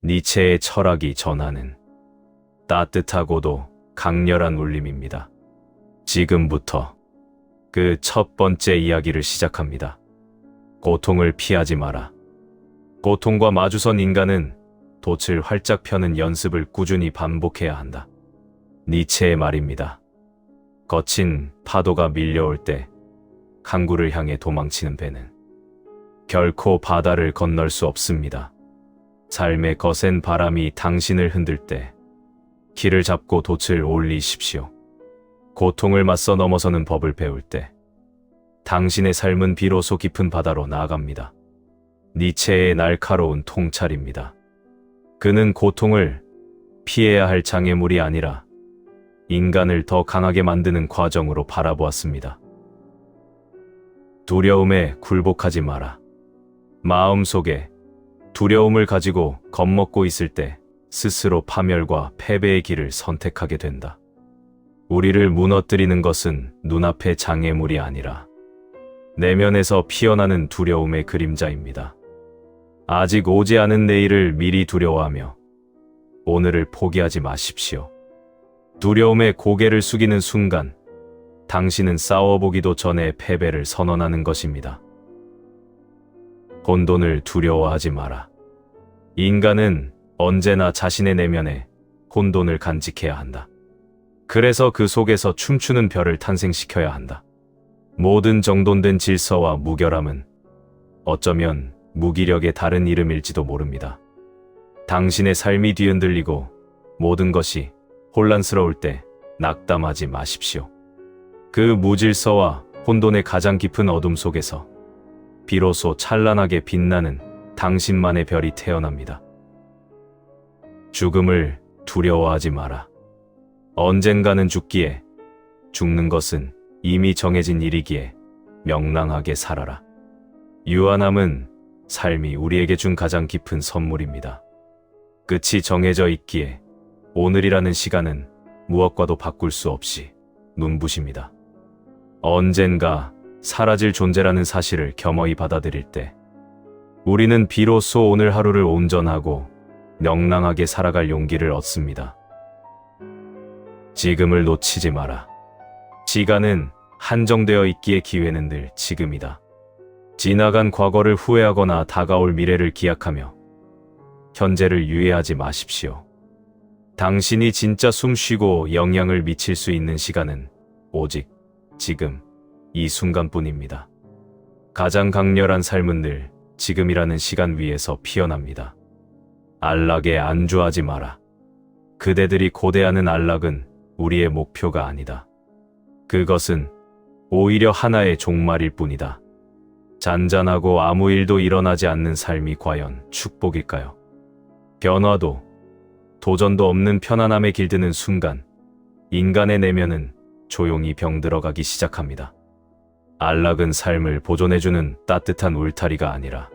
니체의 철학이 전하는 따뜻하고도 강렬한 울림입니다. 지금부터 그 첫 번째 이야기를 시작합니다. 고통을 피하지 마라. 고통과 마주선 인간은 돛을 활짝 펴는 연습을 꾸준히 반복해야 한다. 니체의 말입니다. 거친 파도가 밀려올 때 항구를 향해 도망치는 배는 결코 바다를 건널 수 없습니다. 삶의 거센 바람이 당신을 흔들 때 길을 잡고 돛을 올리십시오. 고통을 맞서 넘어서는 법을 배울 때 당신의 삶은 비로소 깊은 바다로 나아갑니다. 니체의 날카로운 통찰입니다. 그는 고통을 피해야 할 장애물이 아니라 인간을 더 강하게 만드는 과정으로 바라보았습니다. 두려움에 굴복하지 마라. 마음속에 두려움을 가지고 겁먹고 있을 때 스스로 파멸과 패배의 길을 선택하게 된다. 우리를 무너뜨리는 것은 눈앞의 장애물이 아니라 내면에서 피어나는 두려움의 그림자입니다. 아직 오지 않은 내일을 미리 두려워하며 오늘을 포기하지 마십시오. 두려움에 고개를 숙이는 순간 당신은 싸워보기도 전에 패배를 선언하는 것입니다. 혼돈을 두려워하지 마라. 인간은 언제나 자신의 내면에 혼돈을 간직해야 한다. 그래서 그 속에서 춤추는 별을 탄생시켜야 한다. 모든 정돈된 질서와 무결함은 어쩌면 무기력의 다른 이름일지도 모릅니다. 당신의 삶이 뒤흔들리고 모든 것이 혼란스러울 때 낙담하지 마십시오. 그 무질서와 혼돈의 가장 깊은 어둠 속에서 비로소 찬란하게 빛나는 당신만의 별이 태어납니다. 죽음을 두려워하지 마라. 언젠가는 죽기에 죽는 것은 이미 정해진 일이기에 명랑하게 살아라. 유한함은 삶이 우리에게 준 가장 깊은 선물입니다. 끝이 정해져 있기에 오늘이라는 시간은 무엇과도 바꿀 수 없이 눈부십니다. 언젠가 사라질 존재라는 사실을 겸허히 받아들일 때 우리는 비로소 오늘 하루를 온전하고 명랑하게 살아갈 용기를 얻습니다. 지금을 놓치지 마라. 시간은 한정되어 있기에 기회는 늘 지금이다. 지나간 과거를 후회하거나 다가올 미래를 기약하며 현재를 유예하지 마십시오. 당신이 진짜 숨쉬고 영향을 미칠 수 있는 시간은 오직 지금 이 순간뿐입니다. 가장 강렬한 삶은 늘 지금이라는 시간 위에서 피어납니다. 안락에 안주하지 마라. 그대들이 고대하는 안락은 우리의 목표가 아니다. 그것은 오히려 하나의 종말일 뿐이다. 잔잔하고 아무 일도 일어나지 않는 삶이 과연 축복일까요? 변화도 도전도 없는 편안함에 길드는 순간 인간의 내면은 조용히 병들어가기 시작합니다. 안락은 삶을 보존해주는 따뜻한 울타리가 아니라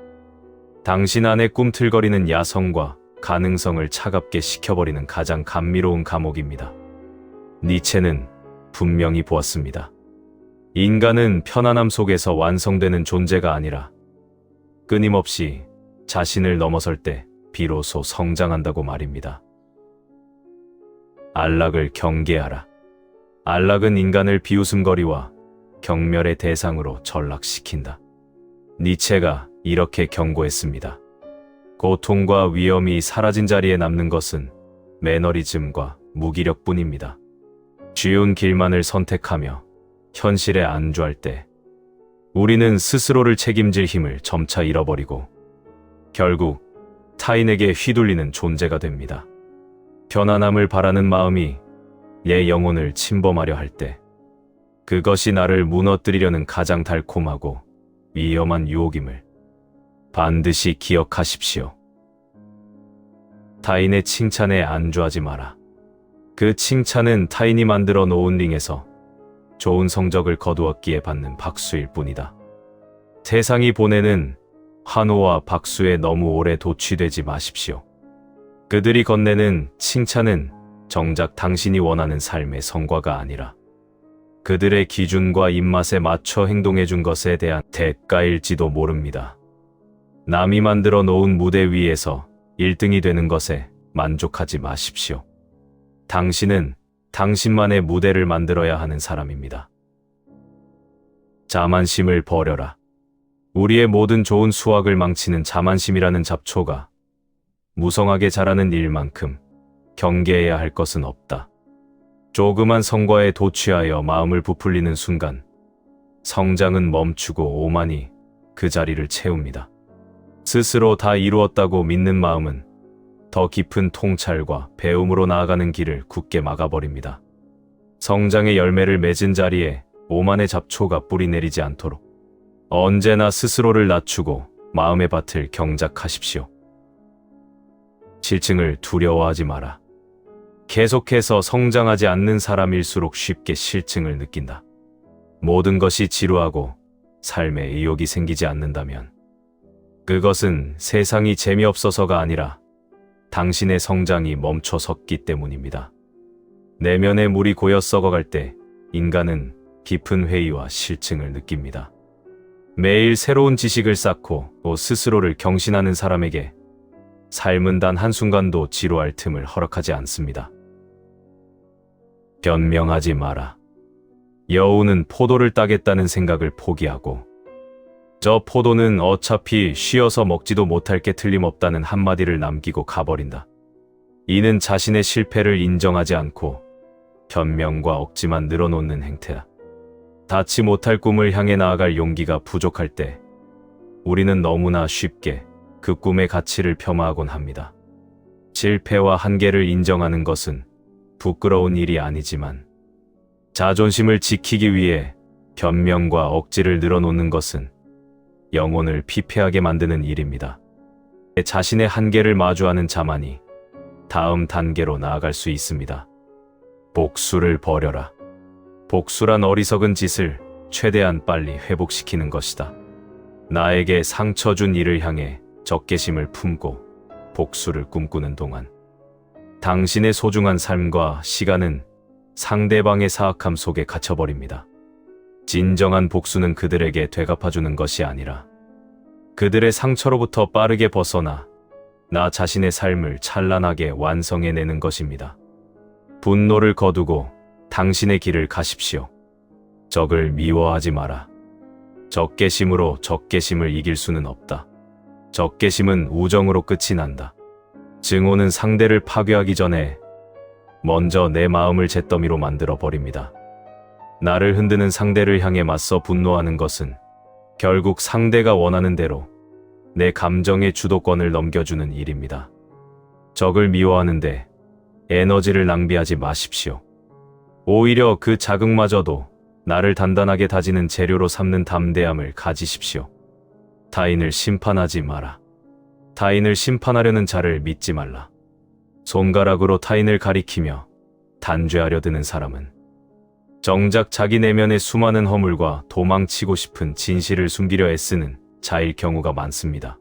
당신 안에 꿈틀거리는 야성과 가능성을 차갑게 식혀버리는 가장 감미로운 감옥입니다. 니체는 분명히 보았습니다. 인간은 편안함 속에서 완성되는 존재가 아니라 끊임없이 자신을 넘어설 때 비로소 성장한다고 말입니다. 안락을 경계하라. 안락은 인간을 비웃음거리와 경멸의 대상으로 전락시킨다. 니체가 이렇게 경고했습니다. 고통과 위험이 사라진 자리에 남는 것은 매너리즘과 무기력뿐입니다. 쉬운 길만을 선택하며 현실에 안주할 때 우리는 스스로를 책임질 힘을 점차 잃어버리고 결국 타인에게 휘둘리는 존재가 됩니다. 편안함을 바라는 마음이 내 영혼을 침범하려 할 때 그것이 나를 무너뜨리려는 가장 달콤하고 위험한 유혹임을 반드시 기억하십시오. 타인의 칭찬에 안주하지 마라. 그 칭찬은 타인이 만들어 놓은 링에서 좋은 성적을 거두었기에 받는 박수일 뿐이다. 세상이 보내는 환호와 박수에 너무 오래 도취되지 마십시오. 그들이 건네는 칭찬은 정작 당신이 원하는 삶의 성과가 아니라 그들의 기준과 입맛에 맞춰 행동해준 것에 대한 대가일지도 모릅니다. 남이 만들어 놓은 무대 위에서 1등이 되는 것에 만족하지 마십시오. 당신은 당신만의 무대를 만들어야 하는 사람입니다. 자만심을 버려라. 우리의 모든 좋은 수확을 망치는 자만심이라는 잡초가 무성하게 자라는 일만큼 경계해야 할 것은 없다. 조그만 성과에 도취하여 마음을 부풀리는 순간 성장은 멈추고 오만이 그 자리를 채웁니다. 스스로 다 이루었다고 믿는 마음은 더 깊은 통찰과 배움으로 나아가는 길을 굳게 막아버립니다. 성장의 열매를 맺은 자리에 오만의 잡초가 뿌리 내리지 않도록 언제나 스스로를 낮추고 마음의 밭을 경작하십시오. 실증을 두려워하지 마라. 계속해서 성장하지 않는 사람일수록 쉽게 실증을 느낀다. 모든 것이 지루하고 삶에 의욕이 생기지 않는다면 그것은 세상이 재미없어서가 아니라 당신의 성장이 멈춰섰기 때문입니다. 내면의 물이 고여 썩어갈 때 인간은 깊은 회의와 실증을 느낍니다. 매일 새로운 지식을 쌓고 또 스스로를 경신하는 사람에게 삶은 단 한순간도 지루할 틈을 허락하지 않습니다. 변명하지 마라. 여우는 포도를 따겠다는 생각을 포기하고 저 포도는 어차피 쉬어서 먹지도 못할 게 틀림없다는 한마디를 남기고 가버린다. 이는 자신의 실패를 인정하지 않고 변명과 억지만 늘어놓는 행태다. 닿지 못할 꿈을 향해 나아갈 용기가 부족할 때 우리는 너무나 쉽게 그 꿈의 가치를 폄하하곤 합니다. 실패와 한계를 인정하는 것은 부끄러운 일이 아니지만 자존심을 지키기 위해 변명과 억지를 늘어놓는 것은 영혼을 피폐하게 만드는 일입니다. 자신의 한계를 마주하는 자만이 다음 단계로 나아갈 수 있습니다. 복수를 버려라. 복수란 어리석은 짓을 최대한 빨리 회복시키는 것이다. 나에게 상처 준 이를 향해 적개심을 품고 복수를 꿈꾸는 동안 당신의 소중한 삶과 시간은 상대방의 사악함 속에 갇혀버립니다. 진정한 복수는 그들에게 되갚아주는 것이 아니라 그들의 상처로부터 빠르게 벗어나 나 자신의 삶을 찬란하게 완성해내는 것입니다. 분노를 거두고 당신의 길을 가십시오. 적을 미워하지 마라. 적개심으로 적개심을 이길 수는 없다. 적개심은 우정으로 끝이 난다. 증오는 상대를 파괴하기 전에 먼저 내 마음을 잿더미로 만들어 버립니다. 나를 흔드는 상대를 향해 맞서 분노하는 것은 결국 상대가 원하는 대로 내 감정의 주도권을 넘겨주는 일입니다. 적을 미워하는데 에너지를 낭비하지 마십시오. 오히려 그 자극마저도 나를 단단하게 다지는 재료로 삼는 담대함을 가지십시오. 타인을 심판하지 마라. 타인을 심판하려는 자를 믿지 말라. 손가락으로 타인을 가리키며 단죄하려 드는 사람은 정작 자기 내면의 수많은 허물과 도망치고 싶은 진실을 숨기려 애쓰는 자일 경우가 많습니다.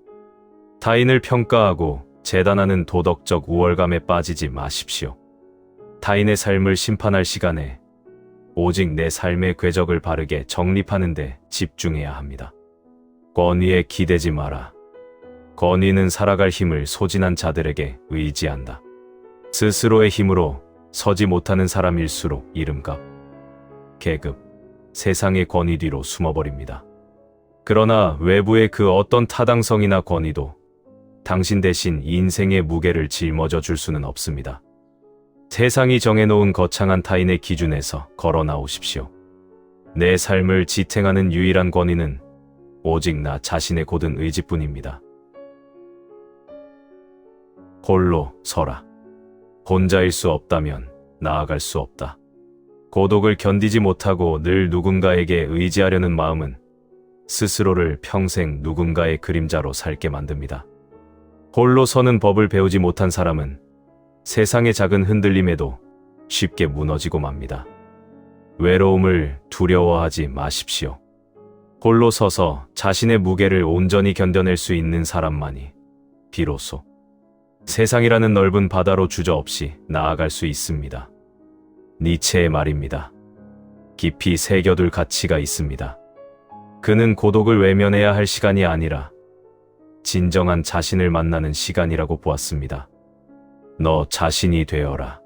타인을 평가하고 재단하는 도덕적 우월감에 빠지지 마십시오. 타인의 삶을 심판할 시간에 오직 내 삶의 궤적을 바르게 정립하는 데 집중해야 합니다. 권위에 기대지 마라. 권위는 살아갈 힘을 소진한 자들에게 의지한다. 스스로의 힘으로 서지 못하는 사람일수록 이름값, 계급, 세상의 권위 뒤로 숨어버립니다. 그러나 외부의 그 어떤 타당성이나 권위도 당신 대신 인생의 무게를 짊어져 줄 수는 없습니다. 세상이 정해놓은 거창한 타인의 기준에서 걸어 나오십시오. 내 삶을 지탱하는 유일한 권위는 오직 나 자신의 고든 의지뿐입니다. 홀로 서라. 혼자일 수 없다면 나아갈 수 없다. 고독을 견디지 못하고 늘 누군가에게 의지하려는 마음은 스스로를 평생 누군가의 그림자로 살게 만듭니다. 홀로 서는 법을 배우지 못한 사람은 세상의 작은 흔들림에도 쉽게 무너지고 맙니다. 외로움을 두려워하지 마십시오. 홀로 서서 자신의 무게를 온전히 견뎌낼 수 있는 사람만이 비로소 세상이라는 넓은 바다로 주저없이 나아갈 수 있습니다. 니체의 말입니다. 깊이 새겨둘 가치가 있습니다. 그는 고독을 외면해야 할 시간이 아니라 진정한 자신을 만나는 시간이라고 보았습니다. 너 자신이 되어라.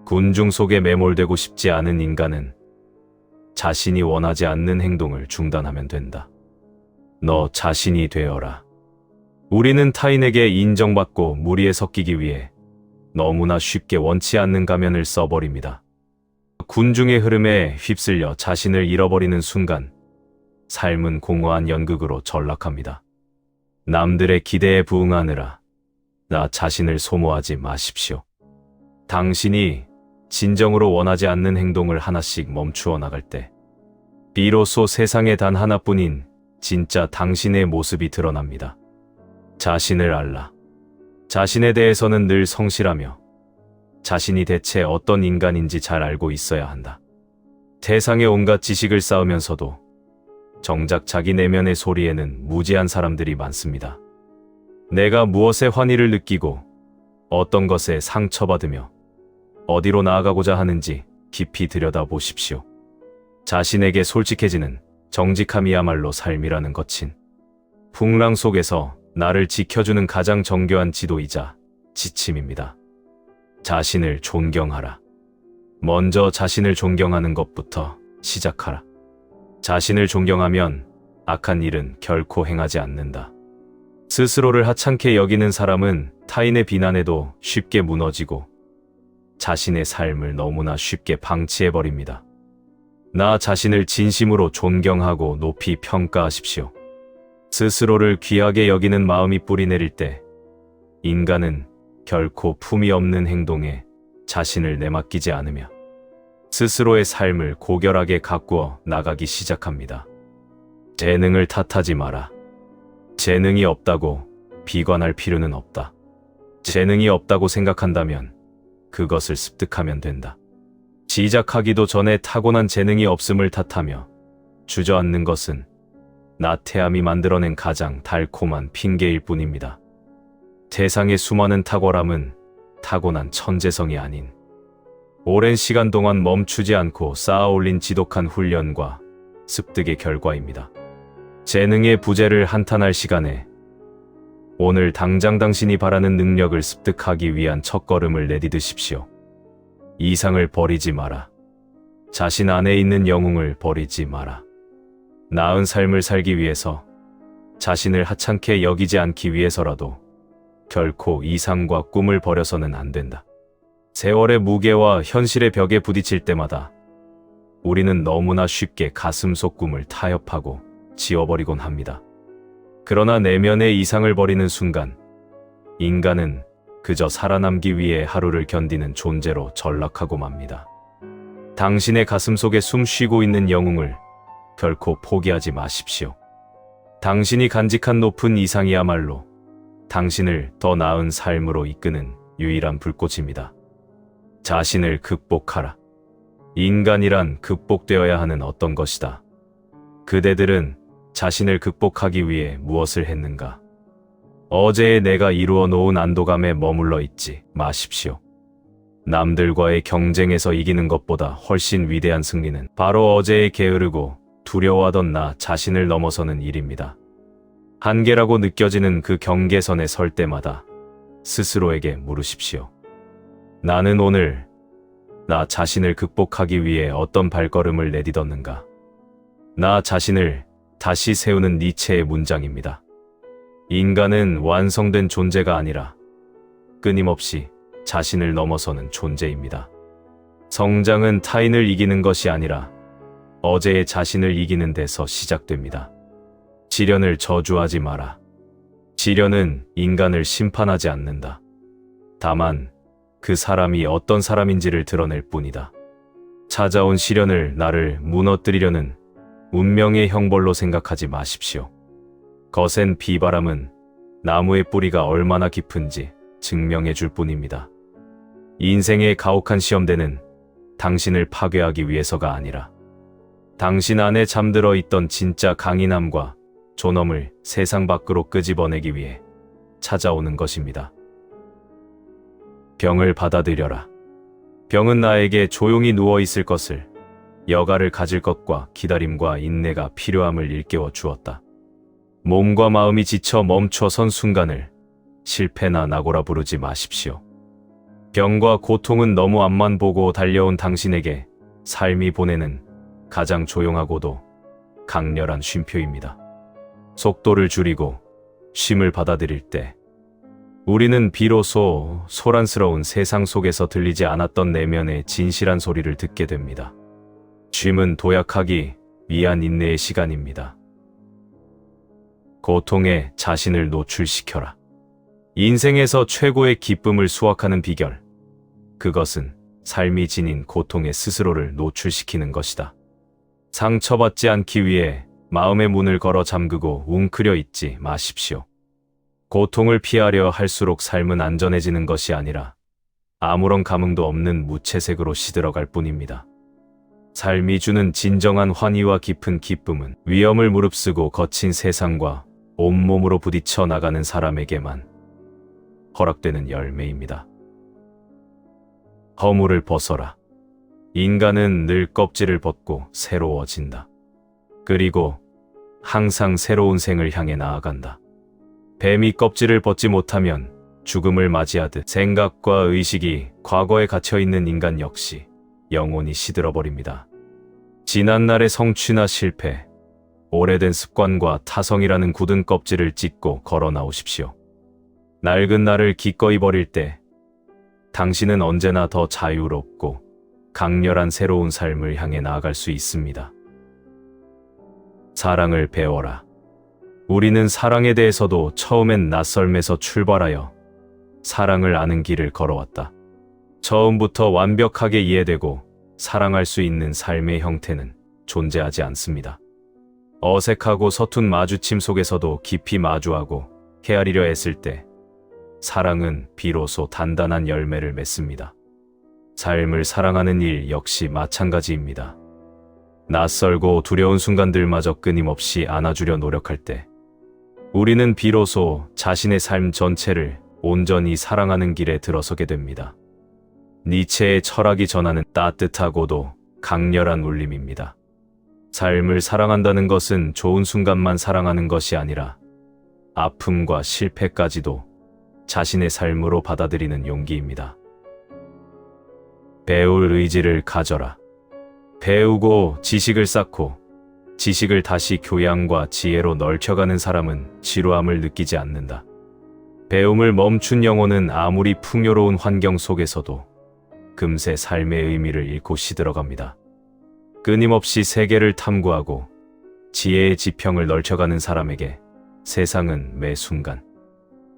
군중 속에 매몰되고 싶지 않은 인간은 자신이 원하지 않는 행동을 중단하면 된다. 너 자신이 되어라. 우리는 타인에게 인정받고 무리에 섞이기 위해 너무나 쉽게 원치 않는 가면을 써버립니다. 군중의 흐름에 휩쓸려 자신을 잃어버리는 순간 삶은 공허한 연극으로 전락합니다. 남들의 기대에 부응하느라 나 자신을 소모하지 마십시오. 당신이 진정으로 원하지 않는 행동을 하나씩 멈추어 나갈 때 비로소 세상에 단 하나뿐인 진짜 당신의 모습이 드러납니다. 자신을 알라. 자신에 대해서는 늘 성실하며 자신이 대체 어떤 인간인지 잘 알고 있어야 한다. 세상의 온갖 지식을 쌓으면서도 정작 자기 내면의 소리에는 무지한 사람들이 많습니다. 내가 무엇에 환희를 느끼고 어떤 것에 상처받으며 어디로 나아가고자 하는지 깊이 들여다보십시오. 자신에게 솔직해지는 정직함이야말로 삶이라는 것인 풍랑 속에서 나를 지켜주는 가장 정교한 지도이자 지침입니다. 자신을 존경하라. 먼저 자신을 존경하는 것부터 시작하라. 자신을 존경하면 악한 일은 결코 행하지 않는다. 스스로를 하찮게 여기는 사람은 타인의 비난에도 쉽게 무너지고 자신의 삶을 너무나 쉽게 방치해버립니다. 나 자신을 진심으로 존경하고 높이 평가하십시오. 스스로를 귀하게 여기는 마음이 뿌리내릴 때 인간은 결코 품이 없는 행동에 자신을 내맡기지 않으며 스스로의 삶을 고결하게 가꾸어 나가기 시작합니다. 재능을 탓하지 마라. 재능이 없다고 비관할 필요는 없다. 재능이 없다고 생각한다면 그것을 습득하면 된다. 시작하기도 전에 타고난 재능이 없음을 탓하며 주저앉는 것은 나태함이 만들어낸 가장 달콤한 핑계일 뿐입니다. 세상의 수많은 탁월함은 타고난 천재성이 아닌 오랜 시간 동안 멈추지 않고 쌓아올린 지독한 훈련과 습득의 결과입니다. 재능의 부재를 한탄할 시간에 오늘 당장 당신이 바라는 능력을 습득하기 위한 첫걸음을 내디드십시오. 이상을 버리지 마라. 자신 안에 있는 영웅을 버리지 마라. 나은 삶을 살기 위해서 자신을 하찮게 여기지 않기 위해서라도 결코 이상과 꿈을 버려서는 안 된다. 세월의 무게와 현실의 벽에 부딪힐 때마다 우리는 너무나 쉽게 가슴속 꿈을 타협하고 지워버리곤 합니다. 그러나 내면의 이상을 버리는 순간 인간은 그저 살아남기 위해 하루를 견디는 존재로 전락하고 맙니다. 당신의 가슴속에 숨 쉬고 있는 영웅을 결코 포기하지 마십시오. 당신이 간직한 높은 이상이야말로 당신을 더 나은 삶으로 이끄는 유일한 불꽃입니다. 자신을 극복하라. 인간이란 극복되어야 하는 어떤 것이다. 그대들은 자신을 극복하기 위해 무엇을 했는가? 어제의 내가 이루어 놓은 안도감에 머물러 있지 마십시오. 남들과의 경쟁에서 이기는 것보다 훨씬 위대한 승리는 바로 어제에 게으르고 두려워하던 나 자신을 넘어서는 일입니다. 한계라고 느껴지는 그 경계선에 설 때마다 스스로에게 물으십시오. 나는 오늘 나 자신을 극복하기 위해 어떤 발걸음을 내딛었는가? 나 자신을 다시 세우는 니체의 문장입니다. 인간은 완성된 존재가 아니라 끊임없이 자신을 넘어서는 존재입니다. 성장은 타인을 이기는 것이 아니라 어제의 자신을 이기는 데서 시작됩니다. 시련을 저주하지 마라. 시련은 인간을 심판하지 않는다. 다만 그 사람이 어떤 사람인지를 드러낼 뿐이다. 찾아온 시련을 나를 무너뜨리려는 운명의 형벌로 생각하지 마십시오. 거센 비바람은 나무의 뿌리가 얼마나 깊은지 증명해 줄 뿐입니다. 인생의 가혹한 시험대는 당신을 파괴하기 위해서가 아니라 당신 안에 잠들어 있던 진짜 강인함과 존엄을 세상 밖으로 끄집어내기 위해 찾아오는 것입니다. 병을 받아들여라. 병은 나에게 조용히 누워 있을 것을, 여가를 가질 것과 기다림과 인내가 필요함을 일깨워 주었다. 몸과 마음이 지쳐 멈춰선 순간을 실패나 낙오라 부르지 마십시오. 병과 고통은 너무 앞만 보고 달려온 당신에게 삶이 보내는 가장 조용하고도 강렬한 쉼표입니다. 속도를 줄이고 쉼을 받아들일 때 우리는 비로소 소란스러운 세상 속에서 들리지 않았던 내면의 진실한 소리를 듣게 됩니다. 쉼은 도약하기 위한 인내의 시간입니다. 고통에 자신을 노출시켜라. 인생에서 최고의 기쁨을 수확하는 비결. 그것은 삶이 지닌 고통에 스스로를 노출시키는 것이다. 상처받지 않기 위해 마음의 문을 걸어 잠그고 웅크려 있지 마십시오. 고통을 피하려 할수록 삶은 안전해지는 것이 아니라 아무런 감흥도 없는 무채색으로 시들어갈 뿐입니다. 삶이 주는 진정한 환희와 깊은 기쁨은 위험을 무릅쓰고 거친 세상과 온몸으로 부딪혀 나가는 사람에게만 허락되는 열매입니다. 허물을 벗어라. 인간은 늘 껍질을 벗고 새로워진다. 그리고 항상 새로운 생을 향해 나아간다. 뱀이 껍질을 벗지 못하면 죽음을 맞이하듯 생각과 의식이 과거에 갇혀있는 인간 역시 영혼이 시들어버립니다. 지난날의 성취나 실패, 오래된 습관과 타성이라는 굳은 껍질을 찢고 걸어 나오십시오. 낡은 나를 기꺼이 버릴 때 당신은 언제나 더 자유롭고 강렬한 새로운 삶을 향해 나아갈 수 있습니다. 사랑을 배워라. 우리는 사랑에 대해서도 처음엔 낯설면서 출발하여 사랑을 아는 길을 걸어왔다. 처음부터 완벽하게 이해되고 사랑할 수 있는 삶의 형태는 존재하지 않습니다. 어색하고 서툰 마주침 속에서도 깊이 마주하고 헤아리려 했을 때 사랑은 비로소 단단한 열매를 맺습니다. 삶을 사랑하는 일 역시 마찬가지입니다. 낯설고 두려운 순간들마저 끊임없이 안아주려 노력할 때 우리는 비로소 자신의 삶 전체를 온전히 사랑하는 길에 들어서게 됩니다. 니체의 철학이 전하는 따뜻하고도 강렬한 울림입니다. 삶을 사랑한다는 것은 좋은 순간만 사랑하는 것이 아니라 아픔과 실패까지도 자신의 삶으로 받아들이는 용기입니다. 배울 의지를 가져라. 배우고 지식을 쌓고 지식을 다시 교양과 지혜로 넓혀가는 사람은 지루함을 느끼지 않는다. 배움을 멈춘 영혼은 아무리 풍요로운 환경 속에서도 금세 삶의 의미를 잃고 시들어갑니다. 끊임없이 세계를 탐구하고 지혜의 지평을 넓혀가는 사람에게 세상은 매 순간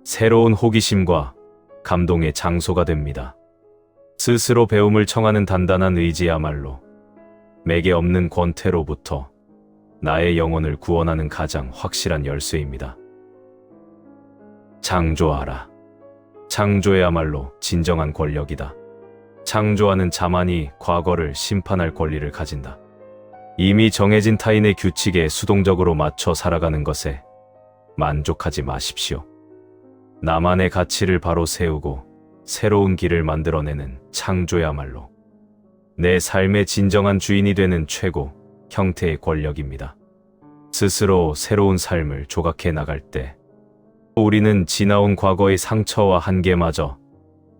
새로운 호기심과 감동의 장소가 됩니다. 스스로 배움을 청하는 단단한 의지야말로 맥에 없는 권태로부터 나의 영혼을 구원하는 가장 확실한 열쇠입니다. 창조하라. 창조야말로 진정한 권력이다. 창조하는 자만이 과거를 심판할 권리를 가진다. 이미 정해진 타인의 규칙에 수동적으로 맞춰 살아가는 것에 만족하지 마십시오. 나만의 가치를 바로 세우고 새로운 길을 만들어내는 창조야말로 내 삶의 진정한 주인이 되는 최고 형태의 권력입니다. 스스로 새로운 삶을 조각해 나갈 때 우리는 지나온 과거의 상처와 한계마저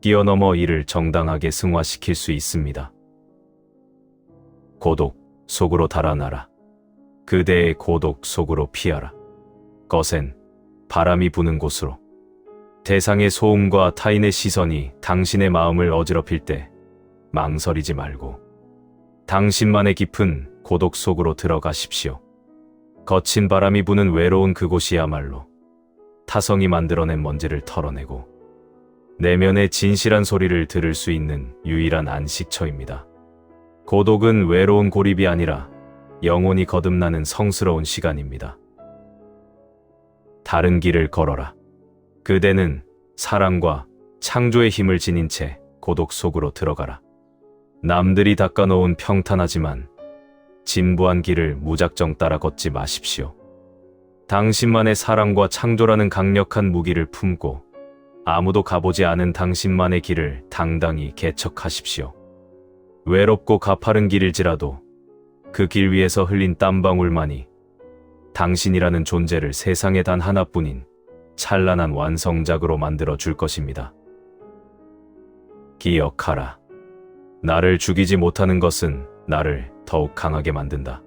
뛰어넘어 이를 정당하게 승화시킬 수 있습니다. 고독 속으로 달아나라. 그대의 고독 속으로 피하라. 거센 바람이 부는 곳으로. 대상의 소음과 타인의 시선이 당신의 마음을 어지럽힐 때 망설이지 말고 당신만의 깊은 고독 속으로 들어가십시오. 거친 바람이 부는 외로운 그곳이야말로 타성이 만들어낸 먼지를 털어내고 내면의 진실한 소리를 들을 수 있는 유일한 안식처입니다. 고독은 외로운 고립이 아니라 영혼이 거듭나는 성스러운 시간입니다. 다른 길을 걸어라. 그대는 사랑과 창조의 힘을 지닌 채 고독 속으로 들어가라. 남들이 닦아놓은 평탄하지만 진부한 길을 무작정 따라 걷지 마십시오. 당신만의 사랑과 창조라는 강력한 무기를 품고 아무도 가보지 않은 당신만의 길을 당당히 개척하십시오. 외롭고 가파른 길일지라도 그 길 위에서 흘린 땀방울만이 당신이라는 존재를 세상에 단 하나뿐인 찬란한 완성작으로 만들어 줄 것입니다. 기억하라. 나를 죽이지 못하는 것은 나를 더욱 강하게 만든다.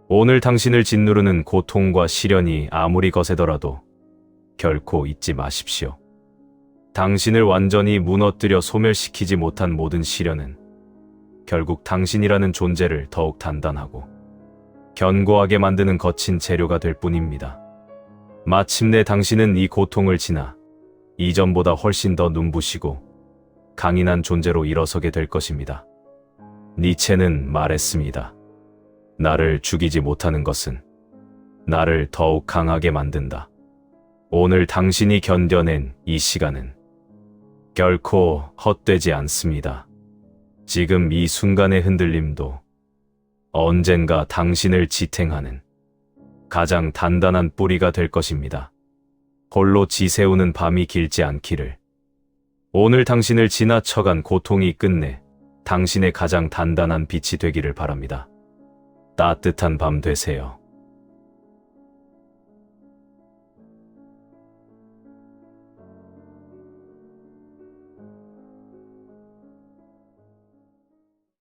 오늘 당신을 짓누르는 고통과 시련이 아무리 거세더라도 결코 잊지 마십시오. 당신을 완전히 무너뜨려 소멸시키지 못한 모든 시련은 결국 당신이라는 존재를 더욱 단단하고 견고하게 만드는 거친 재료가 될 뿐입니다. 마침내 당신은 이 고통을 지나 이전보다 훨씬 더 눈부시고 강인한 존재로 일어서게 될 것입니다. 니체는 말했습니다. 나를 죽이지 못하는 것은 나를 더욱 강하게 만든다. 오늘 당신이 견뎌낸 이 시간은 결코 헛되지 않습니다. 지금 이 순간의 흔들림도 언젠가 당신을 지탱하는 가장 단단한 뿌리가 될 것입니다. 홀로 지새우는 밤이 길지 않기를. 오늘 당신을 지나쳐간 고통이 끝내 당신의 가장 단단한 빛이 되기를 바랍니다. 따뜻한 밤 되세요.